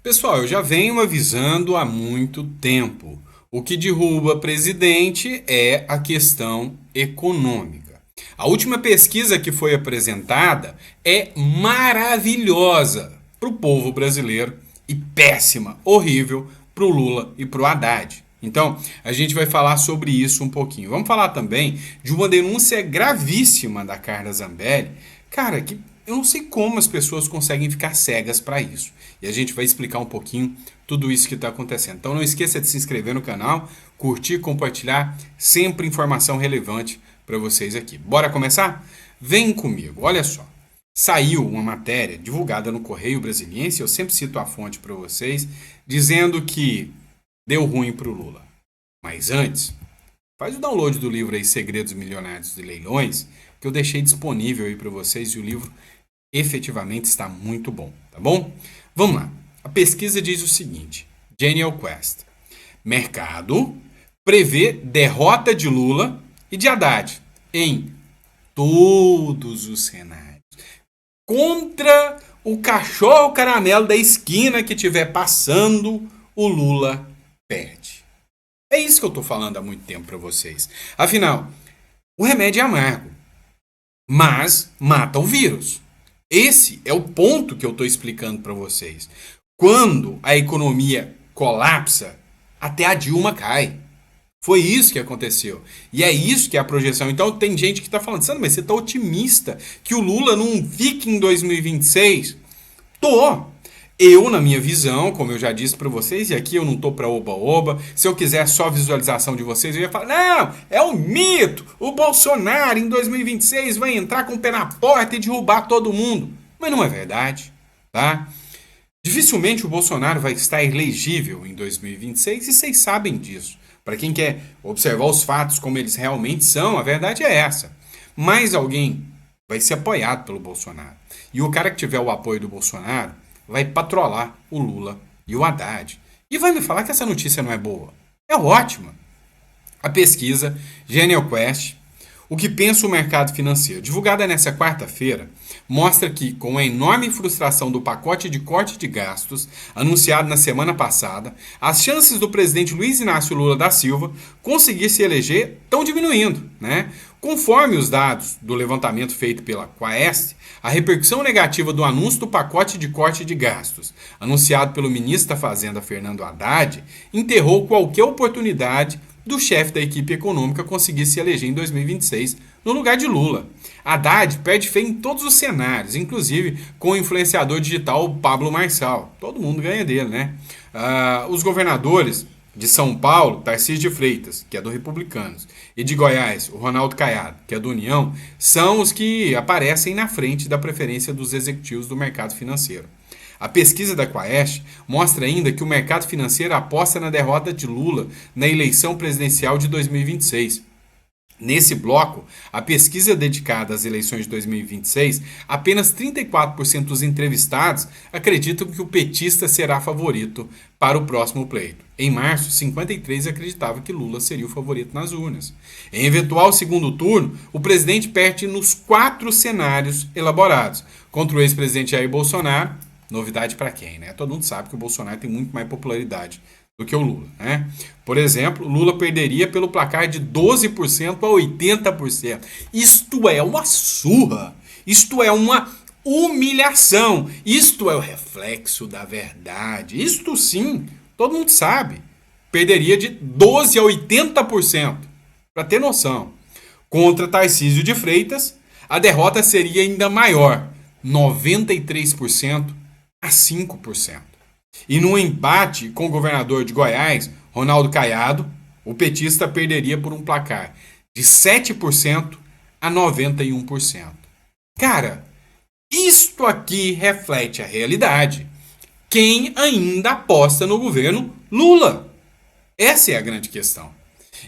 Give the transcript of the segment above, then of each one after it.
Pessoal, eu já venho avisando há muito tempo. O que derruba presidente é a questão econômica. A última pesquisa que foi apresentada é maravilhosa para o povo brasileiro e péssima, horrível para o Lula e para o Haddad. Então, a gente vai falar sobre isso um pouquinho. Vamos falar também de uma denúncia gravíssima da Carla Zambelli. Cara, que eu não sei como as pessoas conseguem ficar cegas para isso. E a gente vai explicar um pouquinho tudo isso que está acontecendo. Então não esqueça de se inscrever no canal, curtir, compartilhar, sempre informação relevante para vocês aqui. Bora começar? Vem comigo, olha só. Saiu uma matéria divulgada no Correio Brasiliense, eu sempre cito a fonte para vocês, dizendo que deu ruim para o Lula. Mas antes, faz o download do livro aí Segredos Milionários de Leilões, que eu deixei disponível aí para vocês e o livro efetivamente está muito bom, tá bom? Vamos lá. A pesquisa diz o seguinte: Genial Quest. Mercado prevê derrota de Lula e de Haddad em todos os cenários. Contra o cachorro caramelo da esquina que estiver passando, o Lula perde. É isso que eu estou falando há muito tempo para vocês. Afinal, o remédio é amargo, mas mata o vírus. Esse é o ponto que eu estou explicando para vocês. Quando a economia colapsa, até a Dilma cai. Foi isso que aconteceu. E é isso que é a projeção. Então tem gente que está falando, Sandro, mas você está otimista que o Lula não fique em 2026? Tô. Eu, na minha visão, como eu já disse para vocês, e aqui eu não tô para oba-oba, se eu quiser só visualização de vocês, eu ia falar, não, é um mito, o Bolsonaro em 2026 vai entrar com o pé na porta e derrubar todo mundo. Mas não é verdade, tá? Dificilmente o Bolsonaro vai estar elegível em 2026 e vocês sabem disso. Para quem quer observar os fatos como eles realmente são, a verdade é essa. Mais alguém vai ser apoiado pelo Bolsonaro. E o cara que tiver o apoio do Bolsonaro vai patrolar o Lula e o Haddad. E vai me falar que essa notícia não é boa. É ótima. A pesquisa Genial Quest, o que pensa o mercado financeiro, divulgada nessa quarta-feira, mostra que, com a enorme frustração do pacote de corte de gastos anunciado na semana passada, as chances do presidente Luiz Inácio Lula da Silva conseguir se eleger estão diminuindo, né? Conforme os dados do levantamento feito pela Quaest, a repercussão negativa do anúncio do pacote de corte de gastos, anunciado pelo ministro da Fazenda Fernando Haddad, enterrou qualquer oportunidade do chefe da equipe econômica conseguir se eleger em 2026 no lugar de Lula. Haddad perde feio em todos os cenários, inclusive com o influenciador digital Pablo Marçal. Todo mundo ganha dele, né? Os governadores de São Paulo, Tarcísio de Freitas, que é do Republicanos, e de Goiás, o Ronaldo Caiado, que é do União, são os que aparecem na frente da preferência dos executivos do mercado financeiro. A pesquisa da Quaest mostra ainda que o mercado financeiro aposta na derrota de Lula na eleição presidencial de 2026. Nesse bloco, a pesquisa dedicada às eleições de 2026, apenas 34% dos entrevistados acreditam que o petista será favorito para o próximo pleito. Em março, 53% acreditavam que Lula seria o favorito nas urnas. Em eventual segundo turno, o presidente perde nos 4 cenários elaborados contra o ex-presidente Jair Bolsonaro. Novidade para quem, né? Todo mundo sabe que o Bolsonaro tem muito mais popularidade do que o Lula, né? Por exemplo, Lula perderia pelo placar de 12% a 80%. Isto é uma surra. Isto é uma humilhação. Isto é o reflexo da verdade. Isto sim, todo mundo sabe. Perderia de 12 a 80%. Para ter noção. Contra Tarcísio de Freitas, a derrota seria ainda maior, 93% a 5%. E no empate com o governador de Goiás, Ronaldo Caiado, o petista perderia por um placar de 7% a 91%. Cara, isto aqui reflete a realidade. Quem ainda aposta no governo Lula? Essa é a grande questão.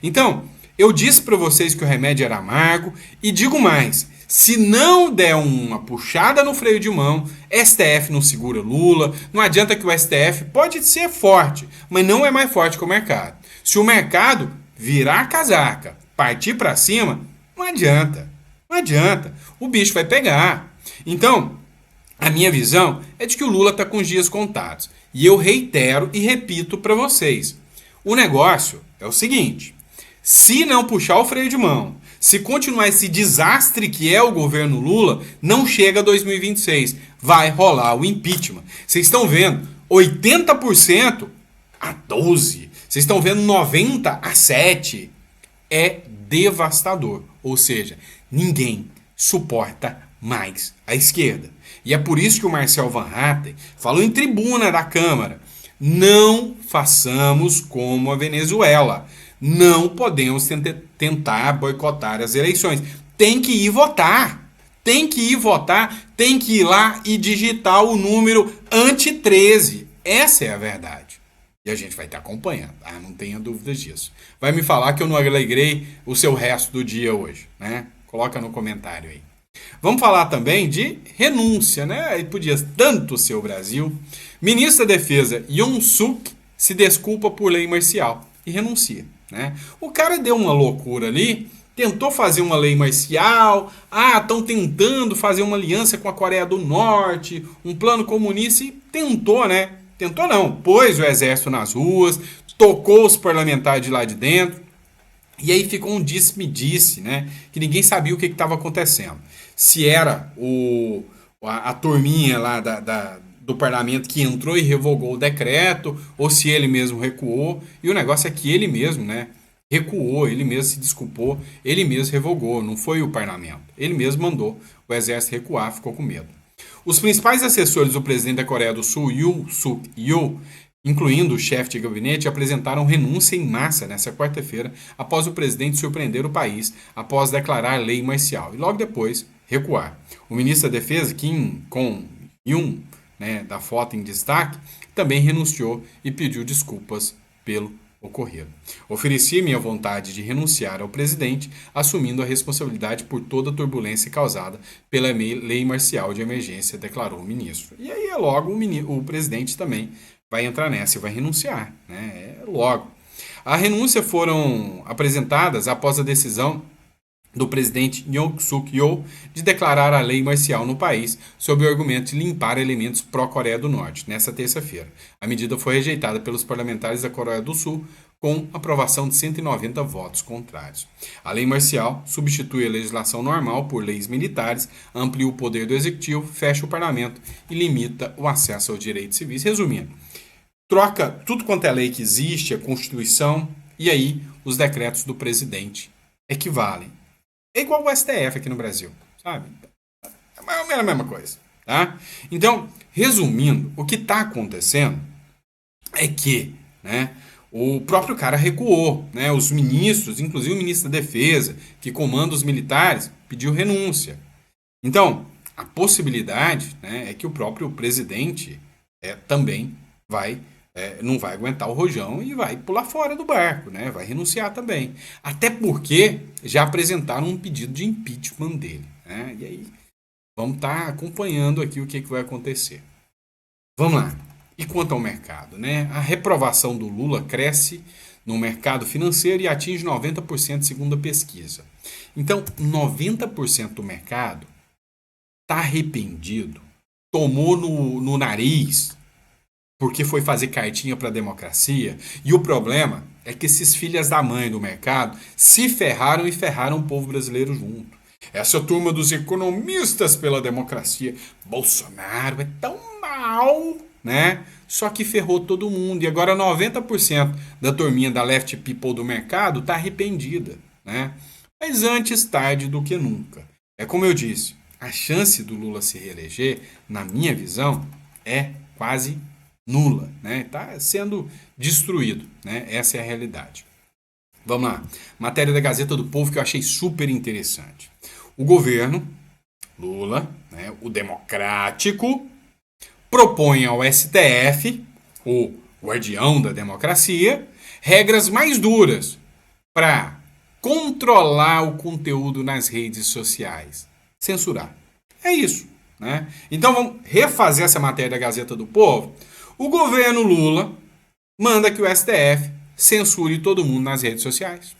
Então, eu disse para vocês que o remédio era amargo e digo mais. Se não der uma puxada no freio de mão, STF não segura Lula, não adianta que o STF pode ser forte, mas não é mais forte que o mercado. Se o mercado virar a casaca, partir para cima, não adianta. Não adianta. O bicho vai pegar. Então, A minha visão é de que o Lula está com os dias contados. E eu reitero e repito para vocês. O negócio é o seguinte: se não puxar o freio de mão, se continuar esse desastre que é o governo Lula, não chega a 2026. Vai rolar o impeachment. Vocês estão vendo 80% a 12. Vocês estão vendo 90-7. É devastador. Ou seja, ninguém suporta mais a esquerda. E é por isso que o Marcel Van Hatten falou em tribuna da Câmara: não façamos como a Venezuela. Não podemos tentar boicotar as eleições. Tem que ir votar. Tem que ir votar, tem que ir lá e digitar o número anti-13. Essa é a verdade. E a gente vai estar acompanhando, tá? Não tenha dúvidas disso. Vai me falar que eu não alegrei o seu resto do dia hoje, né? Coloca no comentário aí. Vamos falar também de renúncia, né? E podia tanto ser o Brasil. Ministro da Defesa Yoon Suk se desculpa por lei marcial e renuncia, né? O cara deu uma loucura ali, tentou fazer uma lei marcial, estão tentando fazer uma aliança com a Coreia do Norte, um plano comunista, e tentou, né? Tentou não, pôs o exército nas ruas, tocou os parlamentares de lá de dentro, e aí ficou um disse-me-disse, né? Que ninguém sabia o que estava acontecendo. Se era a turminha lá do parlamento que entrou e revogou o decreto, ou se ele mesmo recuou, e o negócio é que ele mesmo, né? Recuou, ele mesmo se desculpou, ele mesmo revogou, não foi o parlamento. Ele mesmo mandou o exército recuar, ficou com medo. Os principais assessores do presidente da Coreia do Sul, Yoon Suk Yeol, incluindo o chefe de gabinete, apresentaram renúncia em massa nesta quarta-feira, após o presidente surpreender o país após declarar lei marcial e logo depois recuar. O ministro da Defesa, Kim Kong-yun, né, da foto em destaque, também renunciou e pediu desculpas pelo ocorrido. Ofereci minha vontade de renunciar ao presidente, assumindo a responsabilidade por toda a turbulência causada pela lei marcial de emergência, declarou o ministro. E aí logo o presidente também vai entrar nessa e vai renunciar, né? Logo. A renúncia foram apresentadas após a decisão do presidente Yoon Suk Yeol de declarar a lei marcial no país sob o argumento de limpar elementos pró-Coreia do Norte, nesta terça-feira. A medida foi rejeitada pelos parlamentares da Coreia do Sul com aprovação de 190 votos contrários. A lei marcial substitui a legislação normal por leis militares, amplia o poder do executivo, fecha o parlamento e limita o acesso aos direitos civis. Resumindo, troca tudo quanto é lei que existe, a Constituição, e aí os decretos do presidente equivalem. É igual o STF aqui no Brasil, sabe? É mais ou menos a mesma coisa, tá? Então, resumindo, o que está acontecendo é que, né, o próprio cara recuou, né? Os ministros, inclusive o ministro da Defesa, que comanda os militares, pediu renúncia. Então, a possibilidade, né, é que o próprio presidente também não vai aguentar o rojão e vai pular fora do barco, né? Vai renunciar também. Até porque já apresentaram um pedido de impeachment dele, né? E aí vamos estar acompanhando aqui o que vai acontecer. Vamos lá. E quanto ao mercado, né? A reprovação do Lula cresce no mercado financeiro e atinge 90% segundo a pesquisa. Então, 90% do mercado está arrependido, tomou no nariz, porque foi fazer cartinha para a democracia. E o problema é que esses filhas da mãe do mercado se ferraram e ferraram o povo brasileiro junto. Essa turma dos economistas pela democracia. Bolsonaro é tão mal, né? Só que ferrou todo mundo. E agora 90% da turminha da left people do mercado está arrependida, né? Mas antes tarde do que nunca. É como eu disse, a chance do Lula se reeleger, na minha visão, é quase nula, né? Está sendo destruído, né? Essa é a realidade. Vamos lá. Matéria da Gazeta do Povo que eu achei super interessante. O governo, Lula, né, o democrático, propõe ao STF, o guardião da democracia, regras mais duras para controlar o conteúdo nas redes sociais. Censurar. É isso, né? Então vamos refazer essa matéria da Gazeta do Povo. O governo Lula manda que o STF censure todo mundo nas redes sociais.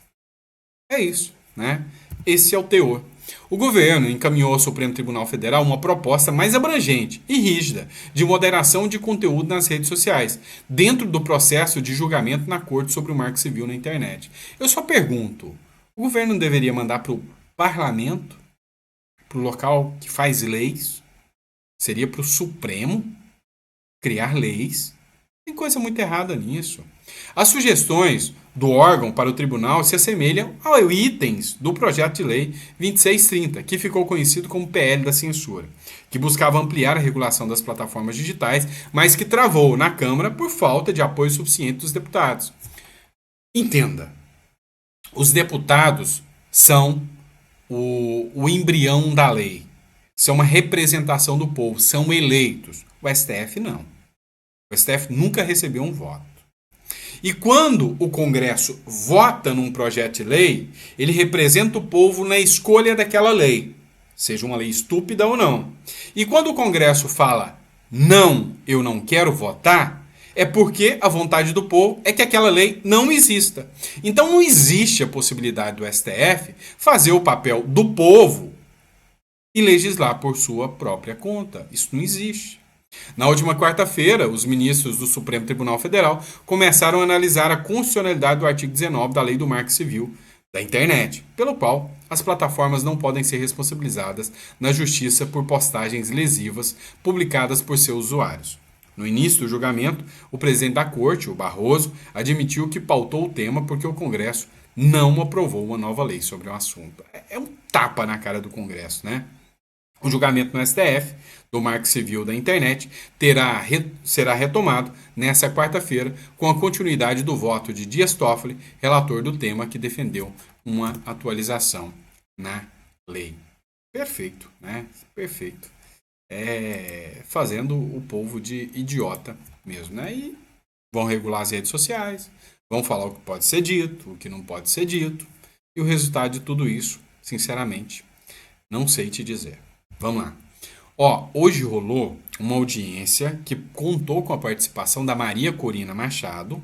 É isso, né? Esse é o teor. O governo encaminhou ao Supremo Tribunal Federal uma proposta mais abrangente e rígida de moderação de conteúdo nas redes sociais, dentro do processo de julgamento na Corte sobre o Marco Civil na internet. Eu só pergunto, o governo não deveria mandar para o parlamento, para o local que faz leis? Seria para o Supremo criar leis? Tem coisa muito errada nisso. As sugestões do órgão para o tribunal se assemelham aos itens do projeto de lei 2630, que ficou conhecido como PL da censura, que buscava ampliar a regulação das plataformas digitais, mas que travou na Câmara por falta de apoio suficiente dos deputados. Entenda, os deputados são o embrião da lei, são uma representação do povo, são eleitos. O STF não. O STF nunca recebeu um voto. E quando o Congresso vota num projeto de lei, ele representa o povo na escolha daquela lei, seja uma lei estúpida ou não. E quando o Congresso fala, não, eu não quero votar, é porque a vontade do povo é que aquela lei não exista. Então não existe a possibilidade do STF fazer o papel do povo e legislar por sua própria conta. Isso não existe. Na última quarta-feira, os ministros do Supremo Tribunal Federal começaram a analisar a constitucionalidade do artigo 19 da Lei do Marco Civil da Internet, pelo qual as plataformas não podem ser responsabilizadas na justiça por postagens lesivas publicadas por seus usuários. No início do julgamento, o presidente da Corte, o Barroso, admitiu que pautou o tema porque o Congresso não aprovou uma nova lei sobre o assunto. É um tapa na cara do Congresso, né? O julgamento no STF do Marco Civil da Internet será retomado nesta quarta-feira com a continuidade do voto de Dias Toffoli, relator do tema que defendeu uma atualização na lei. Perfeito, né? Perfeito. Fazendo o povo de idiota mesmo, né? E vão regular as redes sociais, vão falar o que pode ser dito, o que não pode ser dito, e o resultado de tudo isso, sinceramente, não sei te dizer. Vamos lá. Hoje rolou uma audiência que contou com a participação da Maria Corina Machado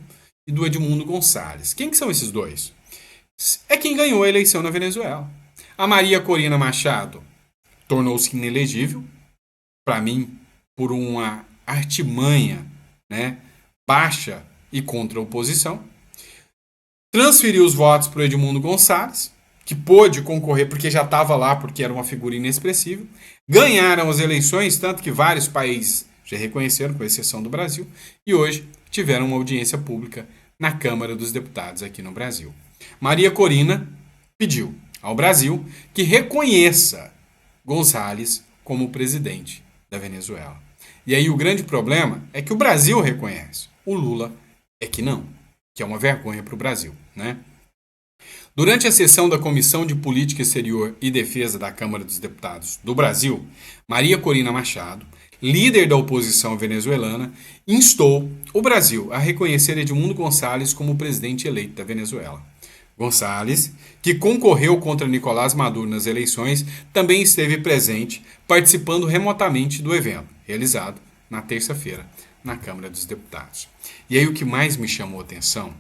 e do Edmundo Gonçalves. Quem que são esses dois? É quem ganhou a eleição na Venezuela. A Maria Corina Machado tornou-se inelegível, para mim, por uma artimanha, né, baixa e contra a oposição. Transferiu os votos para o Edmundo Gonçalves, que pôde concorrer porque já estava lá, porque era uma figura inexpressível. Ganharam as eleições, tanto que vários países já reconheceram, com exceção do Brasil, e hoje tiveram uma audiência pública na Câmara dos Deputados aqui no Brasil. Maria Corina pediu ao Brasil que reconheça Gonçalves como presidente da Venezuela. E aí o grande problema é que o Brasil reconhece, o Lula é que não, que é uma vergonha para o Brasil, né? Durante a sessão da Comissão de Política Exterior e Defesa da Câmara dos Deputados do Brasil, Maria Corina Machado, líder da oposição venezuelana, instou o Brasil a reconhecer Edmundo Gonçalves como presidente eleito da Venezuela. Gonçalves, que concorreu contra Nicolás Maduro nas eleições, também esteve presente, participando remotamente do evento, realizado na terça-feira na Câmara dos Deputados. E aí o que mais me chamou a atenção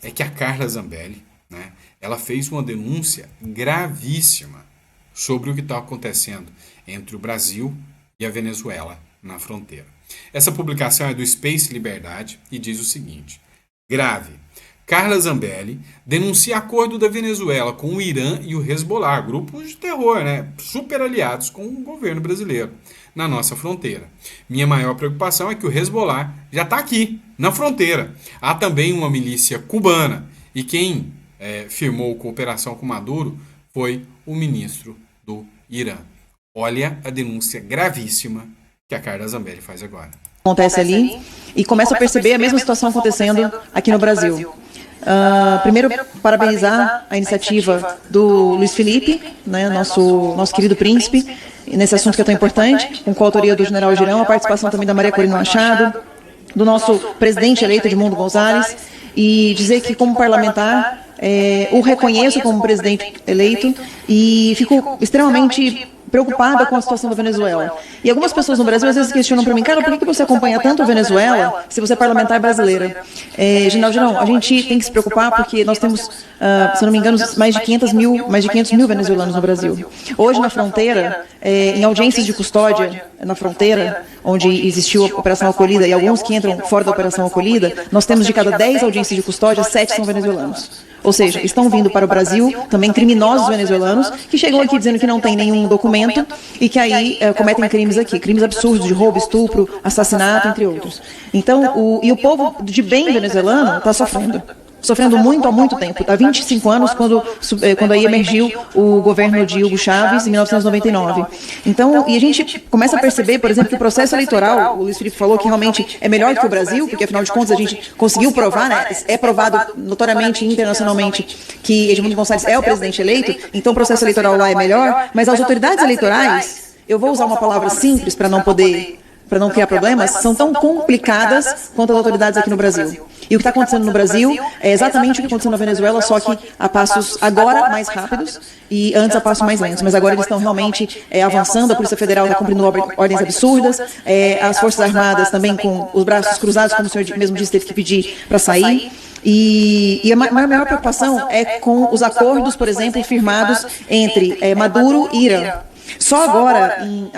é que a Carla Zambelli, né, ela fez uma denúncia gravíssima sobre o que está acontecendo entre o Brasil e a Venezuela na fronteira. Essa publicação é do Space Liberdade e diz o seguinte: grave. Carla Zambelli denuncia acordo da Venezuela com o Irã e o Hezbollah, grupos de terror, né, super aliados com o governo brasileiro, na nossa fronteira. Minha maior preocupação é que o Hezbollah já está aqui, na fronteira. Há também uma milícia cubana, e quem firmou cooperação com Maduro foi o ministro do Irã. Olha a denúncia gravíssima que a Carla Zambelli faz agora. Acontece ali e começa a perceber a mesma situação acontecendo aqui no Brasil. Primeiro, parabenizar a iniciativa do Luiz Felipe, né, nosso querido príncipe, nesse assunto que é tão importante, com coautoria do general Girão, a participação também da Maria Corina Machado, do nosso presidente eleito Edmundo Gonçalves, e dizer que, como parlamentar, o reconheço como presidente eleito e fico extremamente preocupada com a situação da Venezuela. E algumas pessoas no Brasil às vezes questionam para mim, cara, por que você acompanha tanto a Venezuela se você é parlamentar brasileira? Girão, a gente tem que se preocupar porque nós temos, se não me engano, mais de 500 mil venezuelanos no Brasil. Hoje na fronteira, em audiências de custódia na fronteira, onde existiu a Operação Acolhida e alguns que entram fora da Operação Acolhida, nós temos de cada 10 audiências de custódia, 7 são venezuelanos. Ou seja, estão vindo para o Brasil também criminosos venezuelanos que chegam aqui dizendo que não tem nenhum documento e que aí cometem crimes aqui, crimes absurdos de roubo, estupro, assassinato, entre outros. Então, o povo de bem venezuelano está sofrendo muito há muito tempo. Há 25 anos, quando aí emergiu o governo de Hugo Chávez, em 1999. Então, e a gente começa a perceber, por exemplo, que o processo eleitoral, o Luiz Felipe falou que realmente é melhor do que o Brasil, porque afinal de contas a gente conseguiu provar, né, é provado notoriamente internacionalmente que Edmundo Gonçalves é o presidente eleito, então o processo eleitoral lá é melhor, mas as autoridades eleitorais, eu vou usar uma palavra simples para não criar problemas, são tão complicadas quanto as autoridades aqui no Brasil. E o que está acontecendo no Brasil é exatamente o que aconteceu na Venezuela, só que a passos agora mais rápidos e antes a passos mais lentos. Mas agora eles estão realmente avançando, a Polícia Federal está cumprindo ordens absurdas, as Forças Armadas também com os braços cruzados, como o senhor mesmo disse, teve que pedir para sair. E a maior preocupação é com os acordos, por exemplo, firmados entre Maduro e Irã. Só agora, em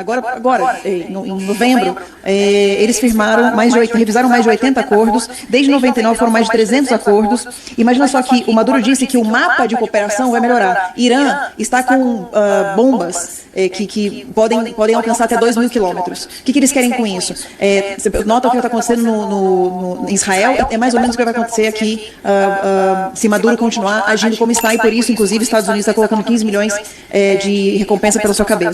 novembro, eles revisaram mais de 80 acordos, desde 99 foram mais de 300 acordos. Imagina só que o Maduro disse que o mapa de cooperação vai melhorar. Irã está com bombas que podem alcançar até 2.000 quilômetros. O que eles querem com isso? Você nota o que está acontecendo em Israel, é mais ou menos o que vai acontecer aqui se Maduro continuar agindo como está, e por isso, inclusive, os Estados Unidos está colocando 15 milhões de recompensa pela sua cabeça.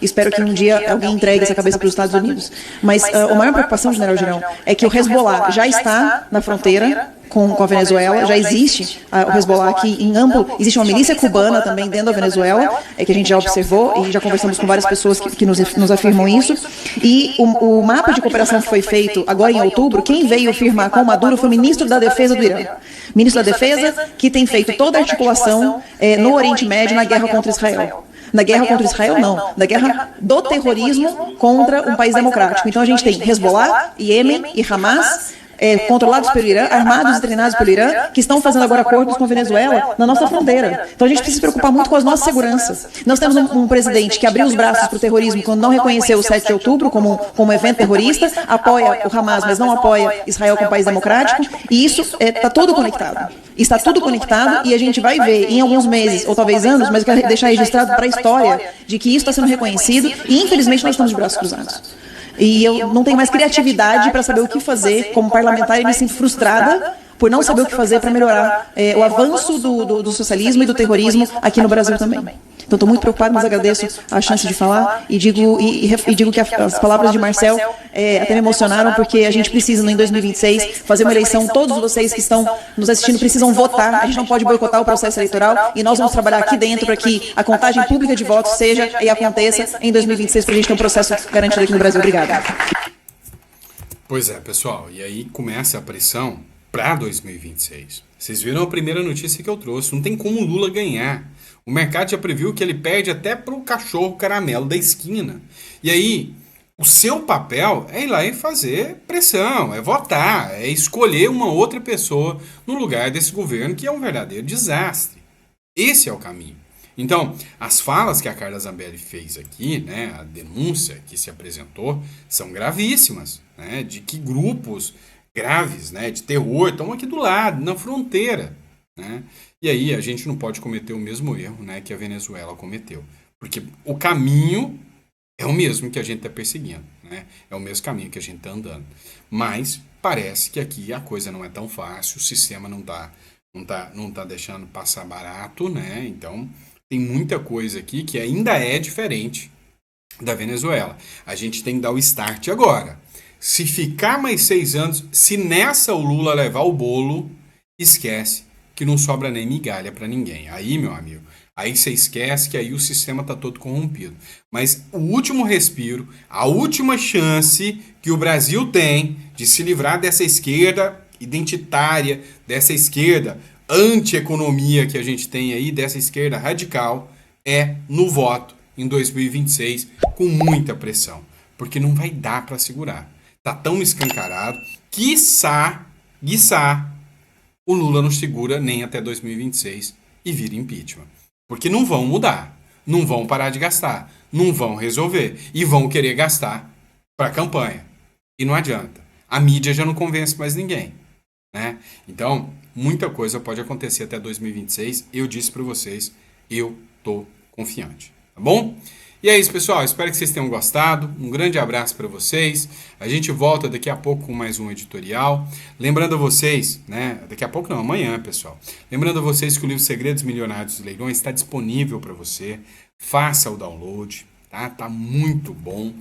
Espero que um dia alguém entregue essa cabeça para os Estados Unidos. Mas a maior preocupação, General Girão, é que o Hezbollah já está na fronteira com a Venezuela, já existe o Hezbollah aqui em amplo, existe uma milícia cubana também dentro da Venezuela, que a gente já observou e já conversamos com várias pessoas que nos afirmam isso, e o mapa de cooperação que foi feito agora em outubro, quem veio firmar com o Maduro foi o ministro da Defesa do Irã. Ministro da Defesa que tem feito toda a articulação no Oriente Médio na guerra contra Israel. Na guerra contra Israel, não. Na guerra do terrorismo contra um país democrático. Então a gente tem Hezbollah, Iêmen e Hamas, controlados pelo Irã, armados e treinados pelo Irã, que estão fazendo agora acordos com a Venezuela na nossa fronteira. Então a gente precisa se preocupar muito com as nossas seguranças. Nós temos um presidente que abriu os braços para o terrorismo quando não reconheceu o 7 de outubro como um evento terrorista, apoia o Hamas, mas não apoia Israel como país democrático, e isso está tudo conectado. Está tudo conectado e a gente vai ver em alguns meses, ou talvez anos, mas eu quero deixar registrado para a história de que isso está sendo reconhecido e infelizmente nós estamos de braços cruzados. E eu não tenho mais criatividade para saber o que fazer como parlamentar e me sinto frustrada por não saber o que fazer para melhorar o avanço do socialismo e do terrorismo aqui no Brasil também. Então estou muito preocupado, mas agradeço a chance de falar e digo que as palavras de Marcel até me emocionaram, porque a gente precisa, em 2026, fazer uma eleição. Todos vocês que estão nos assistindo precisam votar, a gente não pode boicotar o processo eleitoral, e nós vamos trabalhar aqui dentro para que a contagem pública de votos seja e aconteça em 2026 para a gente ter um processo garantido aqui no Brasil. Obrigada. Pois é, pessoal, e aí começa a pressão para 2026. Vocês viram a primeira notícia que eu trouxe, não tem como o Lula ganhar. O mercado já previu que ele perde até para o cachorro caramelo da esquina. E aí, o seu papel é ir lá e fazer pressão, é votar, é escolher uma outra pessoa no lugar desse governo que é um verdadeiro desastre. Esse é o caminho. Então, as falas que a Carla Zambelli fez aqui, né, a denúncia que se apresentou, são gravíssimas, né, de que grupos graves, né, de terror estão aqui do lado, na fronteira, né? E aí a gente não pode cometer o mesmo erro, né, que a Venezuela cometeu. Porque o caminho é o mesmo que a gente está perseguindo, né? É o mesmo caminho que a gente está andando. Mas parece que aqui a coisa não é tão fácil, o sistema não tá deixando passar barato, né? Então tem muita coisa aqui que ainda é diferente da Venezuela. A gente tem que dar o start agora. Se ficar mais 6 anos, se nessa o Lula levar o bolo, esquece que não sobra nem migalha para ninguém. Aí, meu amigo, aí você esquece que aí o sistema está todo corrompido. Mas o último respiro, a última chance que o Brasil tem de se livrar dessa esquerda identitária, dessa esquerda anti-economia que a gente tem aí, dessa esquerda radical, é no voto em 2026 com muita pressão, porque não vai dar para segurar. Tá tão escancarado, quiçá, o Lula não segura nem até 2026 e vira impeachment. Porque não vão mudar, não vão parar de gastar, não vão resolver e vão querer gastar para campanha. E não adianta. A mídia já não convence mais ninguém, né? Então, muita coisa pode acontecer até 2026. Eu disse para vocês, eu tô confiante, tá bom? E é isso, pessoal. Espero que vocês tenham gostado. Um grande abraço para vocês. A gente volta daqui a pouco com mais um editorial. Lembrando a vocês, né? Daqui a pouco não, amanhã, pessoal. Lembrando a vocês que o livro Segredos Milionários dos Leilões está disponível para você. Faça o download, tá? Tá muito bom.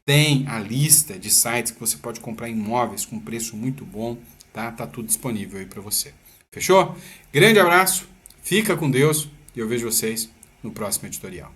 Tem a lista de sites que você pode comprar imóveis com preço muito bom, tá? Tá tudo disponível aí para você. Fechou? Grande abraço. Fica com Deus e eu vejo vocês no próximo editorial.